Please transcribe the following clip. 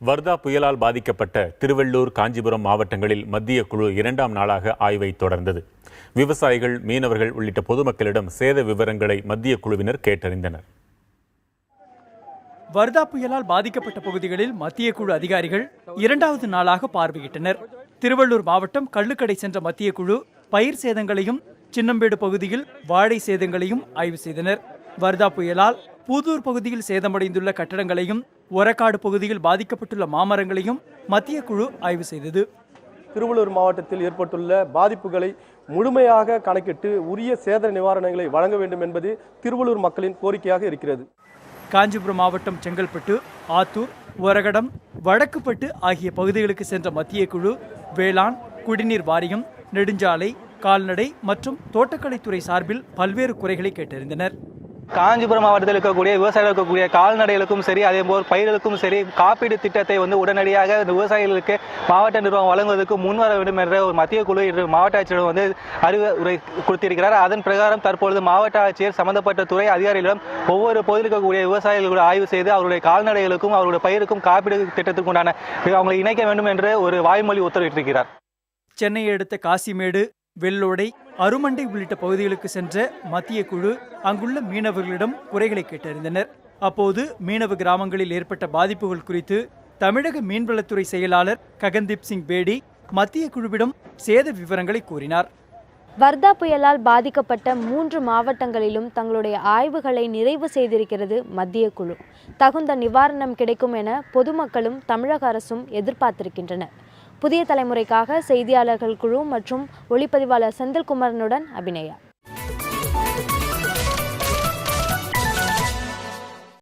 வர்தா புயலால் பாதிக்கப்பட்ட திருவள்ளூர், காஞ்சிபுரம் மாவட்டங்களில் மத்திய குழு 2ஆம் நாளாக ஆய்வை தொடர்ந்தது. விவசாயிகள், மீனவர்கள் உள்ளிட்ட பொதுமக்களிடம் சேத விவரங்களை மத்திய குழுவினர் கேட்டறிந்தனர். வர்தா புயலால் பாதிக்கப்பட்ட பகுதிகளில் மத்திய குழு அதிகாரிகள் 2வது நாளாக பார்வையிட்டனர். திருவள்ளூர் மாவட்டம் கள்ளுக்கடை சென்ற மத்திய குழு பயிர் சேதங்களையும், சின்னம்பேடு பகுதியில் வாழை சேதங்களையும் ஆய்வு செய்தனர். வர்தா புயலால் பூதூர் பகுதியில் சேதமடைந்துள்ள கட்டடங்களையும், ஒரக்காடு பகுதியில் பாதிக்கப்பட்டுள்ள மாமரங்களையும் மத்திய குழு ஆய்வு செய்தது. திருவள்ளூர் மாவட்டத்தில் ஏற்பட்டுள்ள பாதிப்புகளை முழுமையாக கணக்கிட்டு உரிய சேத நிவாரணங்களை வழங்க வேண்டும் என்பது திருவள்ளூர் மக்களின் கோரிக்கையாக இருக்கிறது. காஞ்சிபுரம் மாவட்டம் செங்கல்பட்டு, ஆத்தூர், ஒரகடம், வடக்குப்பட்டு ஆகிய பகுதிகளுக்கு சென்ற மத்திய குழு வேளாண், குடிநீர் வாரியம், நெடுஞ்சாலை, கால்நடை மற்றும் தோட்டக்கலைத்துறை சார்பில் பல்வேறு குறைகளை கேட்டறிந்தனர். காஞ்சிபுரம் மாவட்டத்தில் இருக்கக்கூடிய விவசாயிகள் இருக்கக்கூடிய கால்நடைகளுக்கும் சரி, அதேபோல் பயிர்களுக்கும் சரி, காப்பீடு திட்டத்தை உடனடியாக இந்த விவசாயிகளுக்கு மாவட்ட நிர்வாகம் வழங்குவதற்கு முன்வர வேண்டும் என்ற ஒரு மத்திய குழு மாவட்ட ஆட்சியரிடம் அறிவுரை கொடுத்திருக்கிறார். அதன் பிரகாரம் தற்பொழுது மாவட்ட ஆட்சியர் சம்பந்தப்பட்ட துறை அதிகாரிகளிடம் ஒவ்வொரு பகுதியில் இருக்கக்கூடிய விவசாயிகளை ஆய்வு செய்து அவருடைய கால்நடைகளுக்கும் அவருடைய பயிருக்கும் காப்பீடு திட்டத்துக்கு உண்டான அவங்களை இணைக்க வேண்டும் என்று ஒரு வாய்மொழி உத்தரவிட்டிருக்கிறார். சென்னையை அடுத்த காசிமேடு, வெள்ளோடை, அருமண்டை உள்ளிட்ட பகுதிகளுக்கு சென்ற மத்திய குழு அங்குள்ள மீனவர்களிடம் குறைகளை கேட்டறிந்தனர். அப்போது மீனவ கிராமங்களில் ஏற்பட்ட பாதிப்புகள் குறித்து தமிழக மீன்வளத்துறை செயலாளர் ககன்தீப் சிங் பேடி மத்திய குழுவிடம் சேத விவரங்களை கூறினார். வர்தா புயலால் பாதிக்கப்பட்ட 3 மாவட்டங்களிலும் தங்களுடைய ஆய்வுகளை நிறைவு செய்திருக்கிறது மத்திய குழு. தகுந்த நிவாரணம் கிடைக்கும் என பொதுமக்களும் தமிழக அரசும் எதிர்பார்த்திருக்கின்றனர். புதிய தலைமுறைக்காக செய்தியாளர்கள் குழு மற்றும் ஒளிப்பதிவாளர் செந்தில்குமரனுடன் அபிநயா.